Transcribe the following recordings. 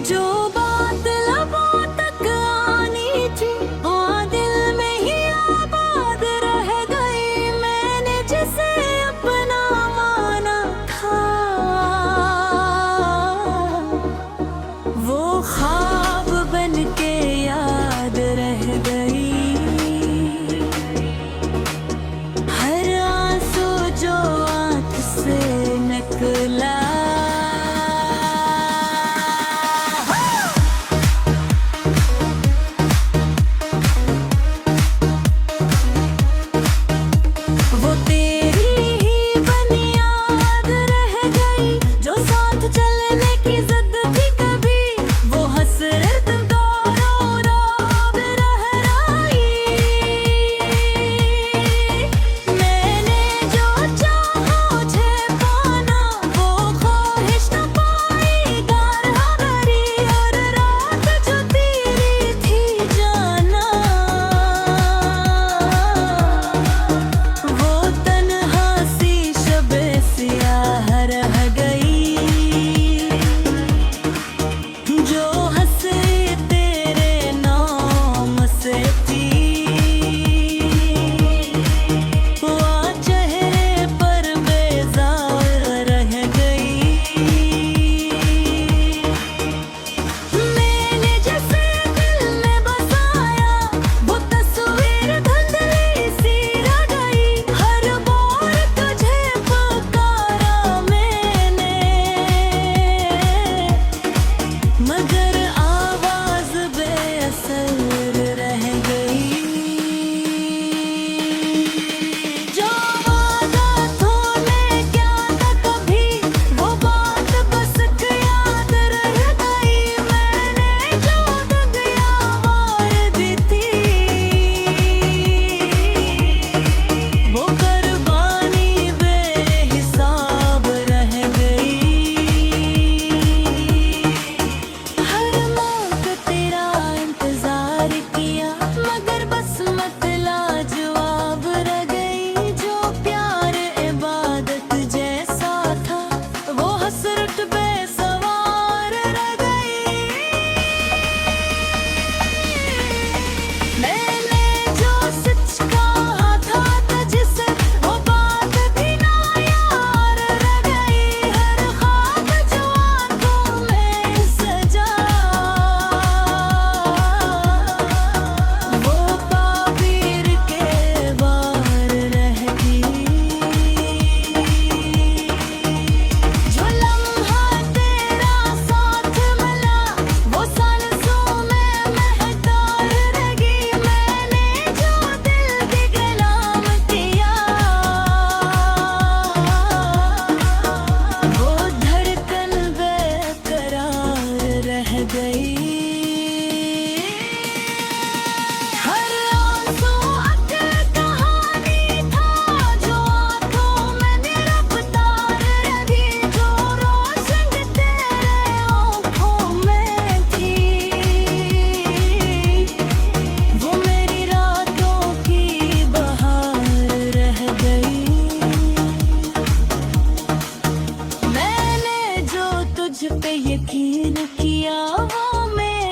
जो बात लबों तक आनी थी हाँ दिल में ही आबाद रह गई। मैंने जिसे अपना माना था वो ख्वाब बन के याद रह गई। हर आंसू जो आंख से निकला वो तेरी ही बुनियाद रह गई। जो साथ चलने की जिद थी कभी वो हसरत दौरों राब रह आई। मैंने जो चाहा मुझे पाना वो ख्वाहिश न पाई गारहा भरी। हर रात जो तेरी थी जाना वो तन्हा सी शबे सियाह रह गई। जो हंसी तेरे नाम से थी वो चेहरे पर बेजार रह गई। मैंने जैसे दिल में बसाया वो तस्वीर धुंधली सी रह गई। हर बार तुझे पुकारा मैंने मगर आवाज बेअसर रह गई। जो वादा तूने क्या था कभी वो बात बस याद रह गई। मैंने जो दगिया मार दी थी वो कुर्बानी बेहिसाब रह गई। हर मौका तेरा इंतजार किया मगर बस मतला जवाब रह गई। जो प्यार इबादत जैसा था वो हसरत बेसवार रह गई। मैंने जो सच कहा था तुझसे वो बात भी ना यार रह गई। हर ख्वाब जो आंखों में सजा वो ताबीर के बाहर रह गई। जो लम्हा तेरा साथ मिला वो सांसों में महतार रह गई। मैंने जो दिल भी गुलाम किया वो धड़कन बेकरार रह गई। हर आंसू अक्ल कहानी था जो आंखों में गिरफ्तार रही। जो रोशनी तेरे आंखों में थी वो मेरी रातों की बहार रह गई। मैंने जो तुझ पे यकीन किया वो मेरे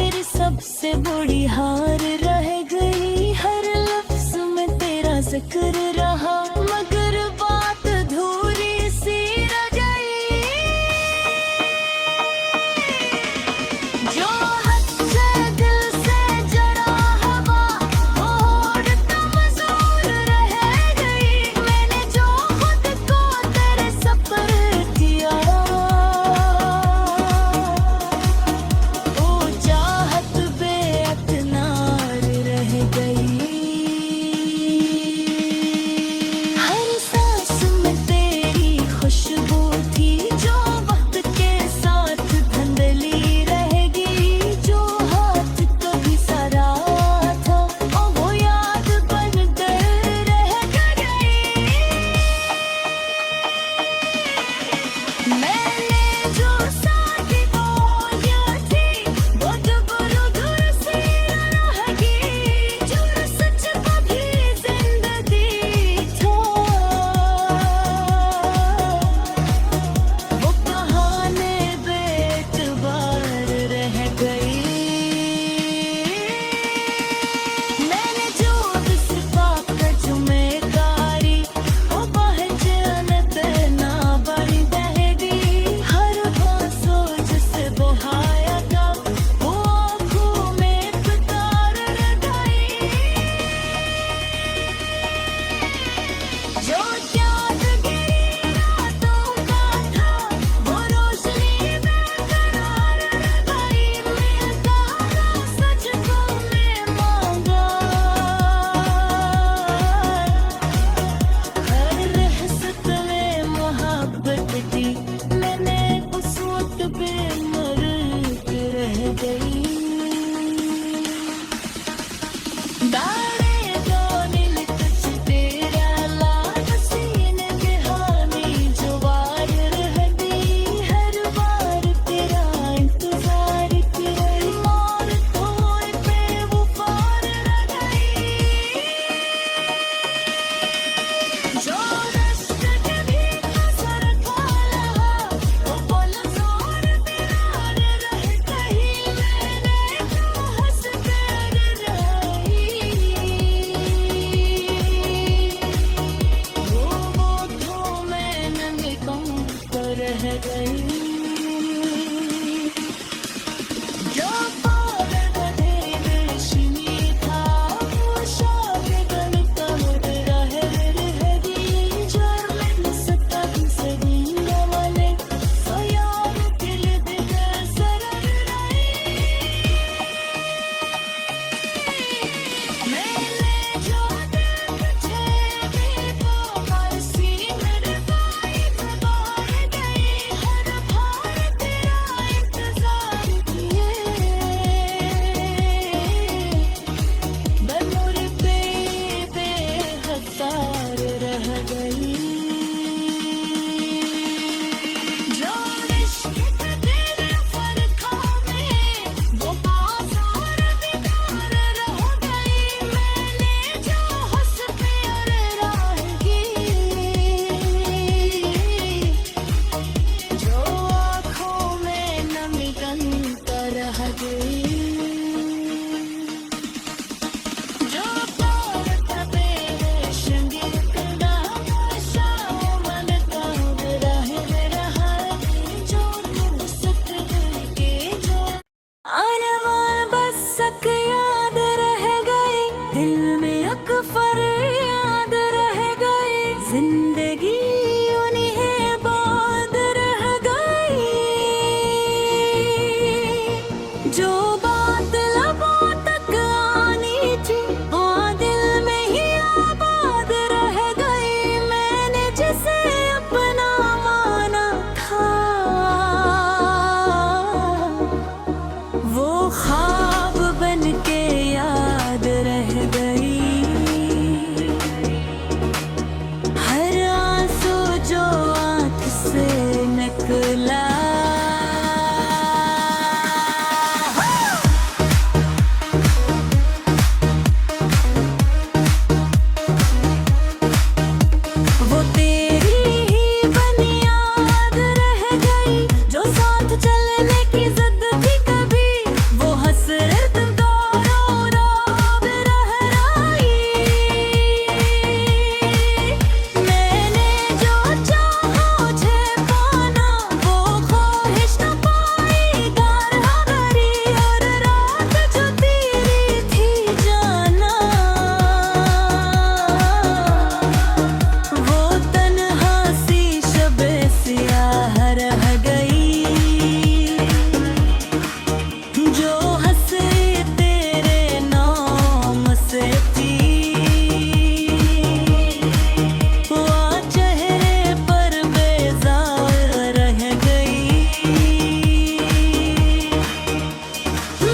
गई। दाने दाने कुछ तेरा लाल सीने कहानी जो वार रह गई। हर बार तेरा इंतजार तेरा मौत होए पे वो पार रह गई। जो रास्ते के भी नजर खाला वो पल जोर तेरा रह गई। मैंने जो हंस कर रही वो तो मैं नंगे कम पर रह गई। जो पागल गधे रेशमी था वो शागल का रह गई। जर्मन सतन सदी वाले सयार दिल दिल सर रही। मैंने जो दिल तुझे भी वो बरसी मेरे वाइफ बाहर गई। हर बार तेरा इंतजार किए बनूर पे बेहसार रह गई। जो इश्क के तेरे फरखा में वो बाजार बेकार रह गई। मैंने जो हंस प्यार राह की जो आँखों में नमी गंता रह गई। जो पार तबे रेशमी कड़ा शाम मन का रह रहा। जो तुम सत के जो अनमोल बस सक याद रह गई। दिल में अकबर याद रह गई। जिंदगी उन्हीं बाद रह गई। जो बात लबों तक आनी थी वो दिल में ही आबाद रह गई। मैंने जिसे अपना माना था वो ख्वाब बन के याद रह गई। हर आंसू जो आँख से निकला वो तेरी ही बुनियाद रह गई। जो साथ चलने की जिद थी कभी वो हसरत दौरों राब रह रही। मैंने जो चाहा मुझे पाना वो ख्वाहिश न पाई गारहा गरी। और रात जो तेरी थी जाना वो तन्हा सी शबे सियाह रह गई। जो हंसी तेरे नाम से थी वो चेहरे पर बेजार रह गई।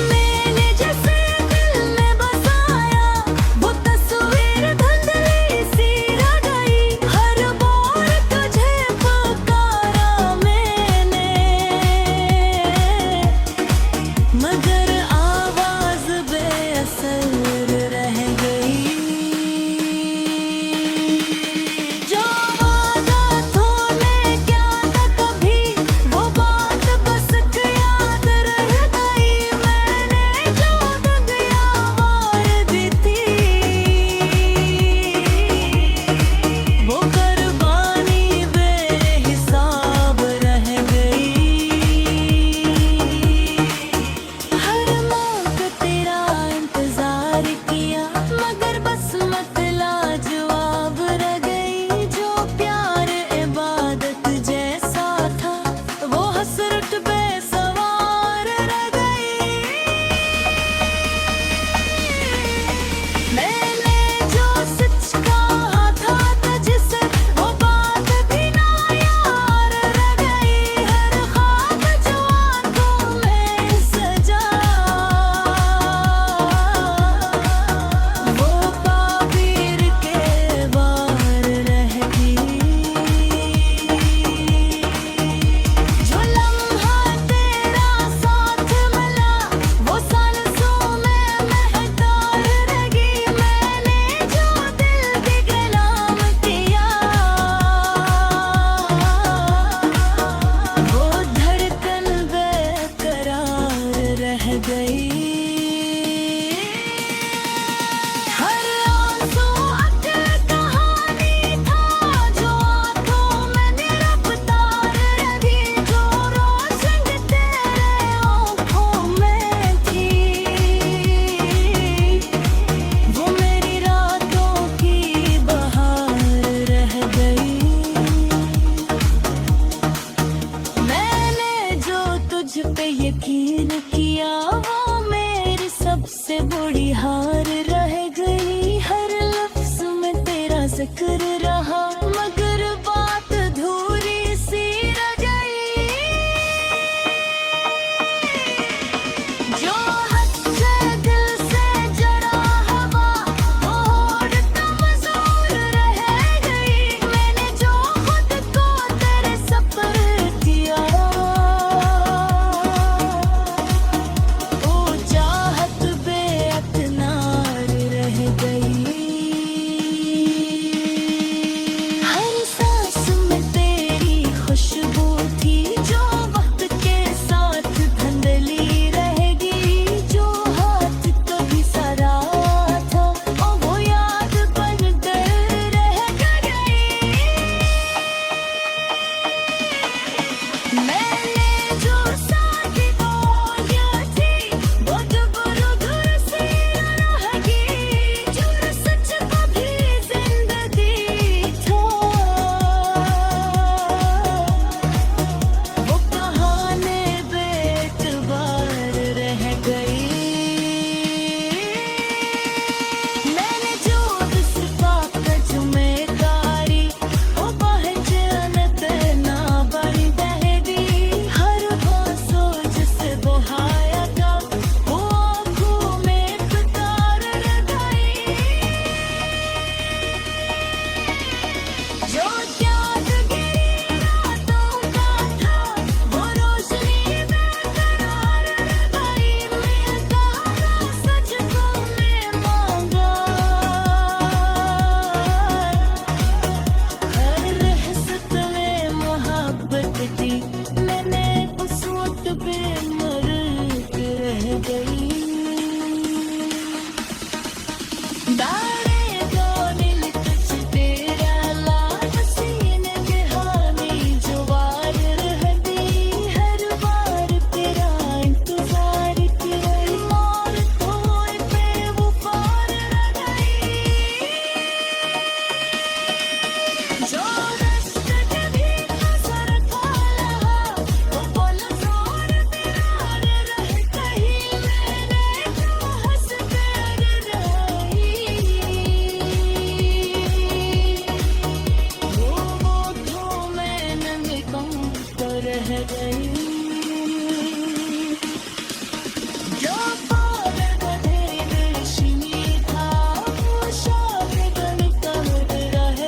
मैंने जैसे दिल में बसाया वो तस्वीर धुंधली सी रह गई। हर बार तुझे पुकारा मैंने मगर आवाज बेअसर रह गई। जो वादा तूने क्या था कभी वो बात बस याद रह गई। मैंने जो दगिया मार दी थी वो कुर्बानी बेहिसाब रह गई। हर रह गई। हर आंसू अटल कहानी था, जो आंखों में निरफ्तार रही, जो रोशनी तेरे आँखों में थी, वो मेरी रातों की बहार रह गई। मैंने जो तुझ पे यकीन किया, वो मेरी सबसे बड़ी हार रह गई। हर लफ्ज में तेरा जिक्र रहा, मगर बात अधूरी सी रह गई। जो हद से दिल से जड़ा हवा, वो होड़ कमजोर रह गई। मैंने जो खुद को तेरे सपर किया, वो चाहत बेअतनार रह गई। हर सांस में तेरी खुशबू थी, जो वक्त के साथ धुंधली रहेगी। जो हाथ कभी सरा था, और वो याद बन कर रह गई। मैंने जो साथी बोलियां थी, वो दुबुरु सी रहेगी। जो सच कभी जिंदगी था, वो कहानी बेतबार रह गई। मैंने जो सिफा कच में कारी, वो पहचानत ना बन बहदी। हर बासो जिसे बहाया था, वो आँखों में पुकार रह गई। जो यादगिरी रातों का था, वो रोशनी बेकरार रह गई। मिलता ना सच को मैं मांगा, हर रहसत में मोहब्बत थी। मैंने उस वक्त पे मर के रह गई। दाने दाने कुछ तेरा लाल सीने के हानि ज्वार रह गई। हर बार तेरा इंतजार किया, मौत होए पे वो पार रह गई। जो रास्ते कभी नजर था लहा, वो पल जोर दीवार रह गई। मैंने जो हंस कर रही, वो होठों में नमी कम कर रह गई। जो पागल बधे रेशमी था, वो शागल कहर रह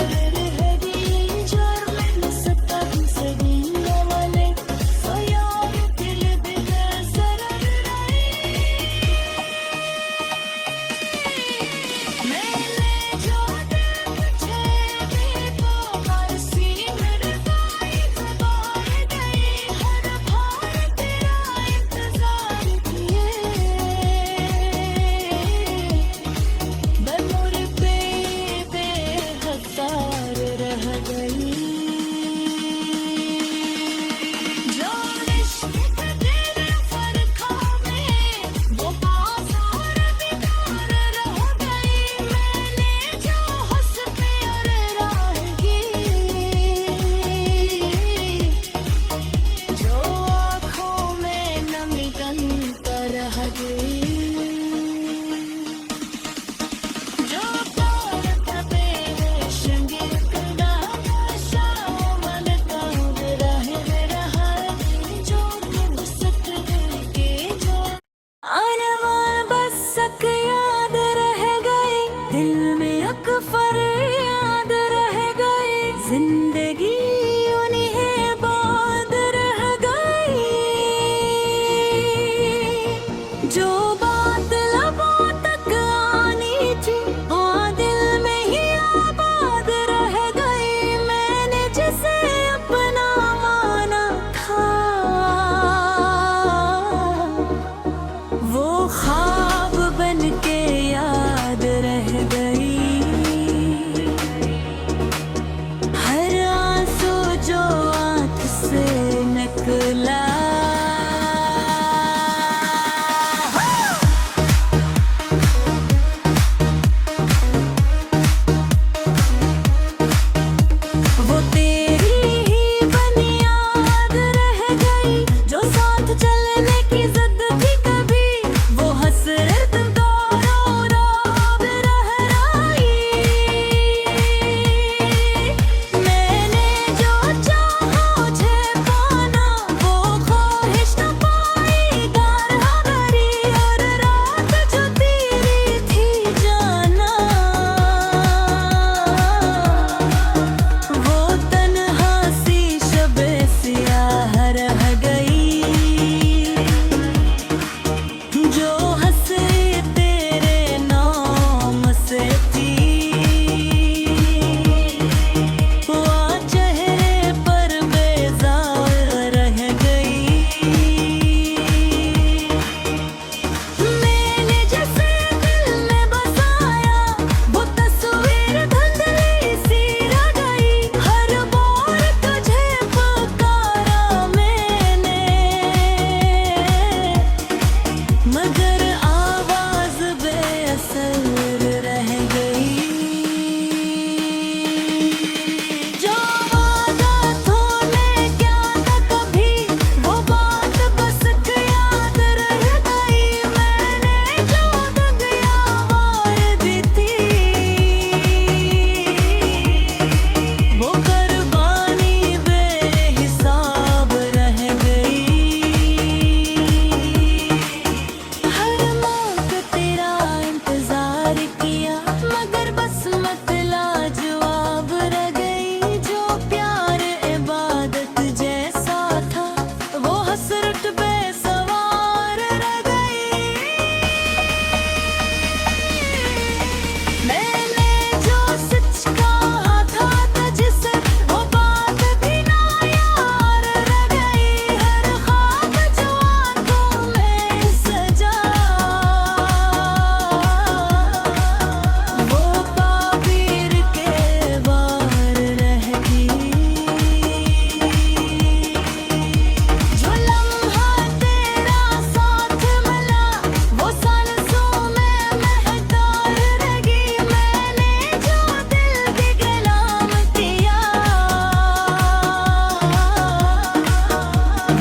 गई। जर्मन सतह से गिनने वाले, वो यार दिल बेकसर रही। मैंने जो दिल तुझे भी तो हर सी मेरे गाई खबर गई। हर भार तेरा इंतजार किए, मैं मोर पे बेहकार रह गई। जो इश्क के तेरे फरखा में, वो बाजार बेकार रह गई। मैंने जो हंस प्यार राह की, जो आँखों में नमी कन कर रह गई। जो प्यार का बेशंगी कड़ा, शाम मन का रह रहा। जो गुस्सत दिल के जो अनमोल बस सक याद रह गई। दिल में अकबर याद रह गई। जिंदगी उन्हीं बाद रह गई। जो बात लबों तक आनी थी, वो दिल में ही आबाद रह गई। मैंने जिसे अपना माना था, मगर आवाज बेअसर रह गई। जो वादा तूने किया था कभी, वो बात बस याद रह गई। मैंने जो दगिया मार दी थी, वो कुर्बानी बेहिसाब रह गई। हर मौत तेरा इंतजार किया, मगर बस मतला जवाब रह गई। जो प्यार इबादत जैसा था, वो हसरत बेसवार रह गई। मैंने जो सच कहा था तुझसे, वो बात भी ना यार रह गई। हर ख्वाब जो आंखों में सजा, वो ताबीर के बाहर रह गई। जो लम्हा तेरा साथ मिला, वो सांसों में महतार रह गई। मैंने जो दिल भी गुलाम किया,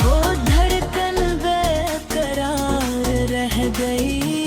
वो धड़कन बेकरार रह गई।